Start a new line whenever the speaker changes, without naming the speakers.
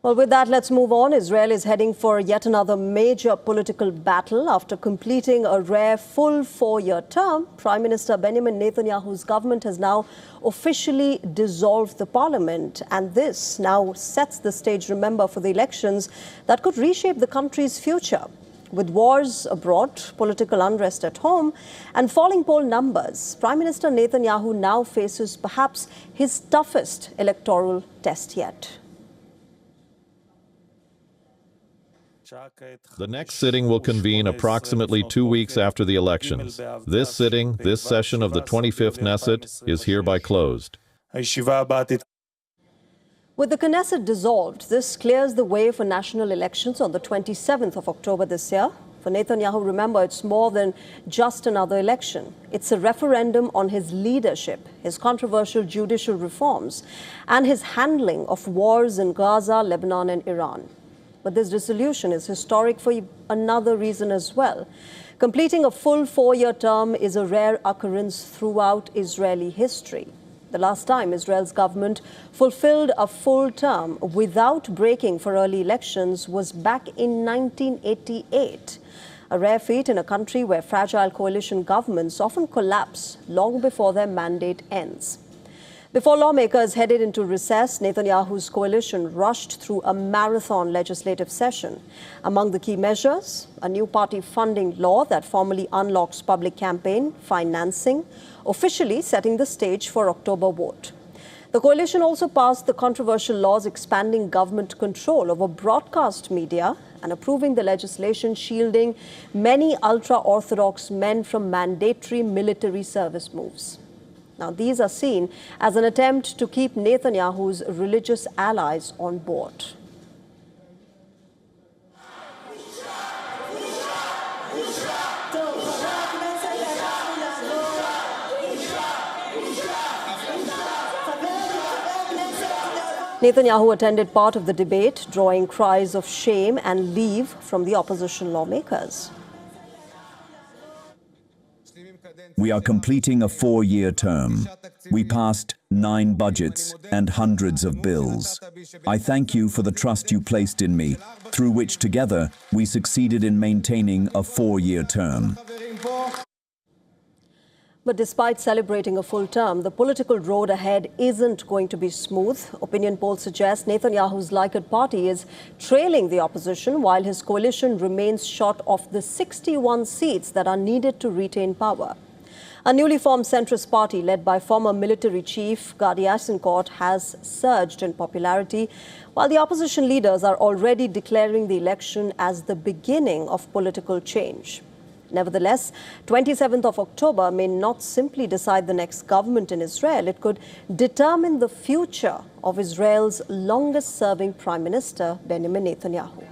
Well, with that, let's move on. Israel is heading for yet another major political battle. After completing a rare full 4-year term, Prime Minister Benjamin Netanyahu's government has now officially dissolved the parliament. And this now sets the stage, remember, for the elections that could reshape the country's future. With wars abroad, political unrest at home, and falling poll numbers, Prime Minister Netanyahu now faces perhaps his toughest electoral test yet.
The next sitting will convene approximately 2 weeks after the elections. This session of the 25th Knesset, is hereby closed.
With the Knesset dissolved, this clears the way for national elections on the 27th of October this year. For Netanyahu, remember, it's more than just another election. It's a referendum on his leadership, his controversial judicial reforms, and his handling of wars in Gaza, Lebanon and Iran. But this dissolution is historic for another reason as well. Completing a full 4-year term is a rare occurrence throughout Israeli history. The last time Israel's government fulfilled a full term without breaking for early elections was back in 1988. A rare feat in a country where fragile coalition governments often collapse long before their mandate ends. Before lawmakers headed into recess, Netanyahu's coalition rushed through a marathon legislative session. Among the key measures, a new party funding law that formally unlocks public campaign financing, officially setting the stage for October vote. The coalition also passed the controversial laws expanding government control over broadcast media and approving the legislation shielding many ultra-Orthodox men from mandatory military service moves. Now, these are seen as an attempt to keep Netanyahu's religious allies on board. Netanyahu attended part of the debate, drawing cries of shame and leave from the opposition lawmakers.
We are completing a 4-year term. We passed 9 budgets and hundreds of bills. I thank you for the trust you placed in me, through which together we succeeded in maintaining a 4-year term.
But despite celebrating a full term, the political road ahead isn't going to be smooth. Opinion polls suggest Netanyahu's Likud party is trailing the opposition, while his coalition remains short of the 61 seats that are needed to retain power. A newly formed centrist party led by former military chief Gadi Eisenkot has surged in popularity, while the opposition leaders are already declaring the election as the beginning of political change. Nevertheless, 27th of October may not simply decide the next government in Israel. It could determine the future of Israel's longest-serving Prime Minister, Benjamin Netanyahu.